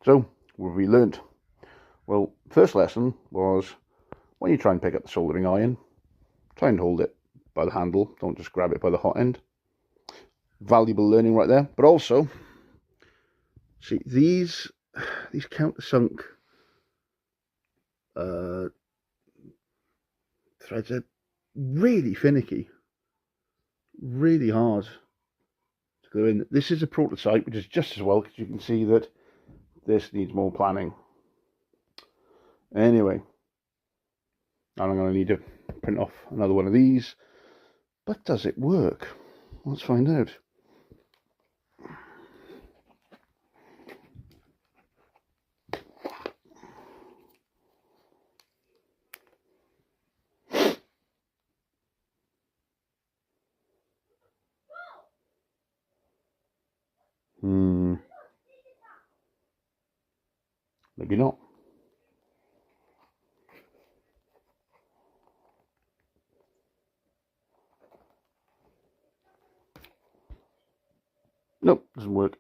So, what have we learnt? Well, first lesson was when you try and pick up the soldering iron, try and hold it by the handle, don't just grab it by the hot end. Valuable learning right there. But also, see, these countersunk threads are really finicky, really hard to go in. This is a prototype, which is just as well, because you can see that this needs more planning. Anyway, I'm going to need to print off another one of these. But does it work? Let's find out. Maybe not. Nope, doesn't work.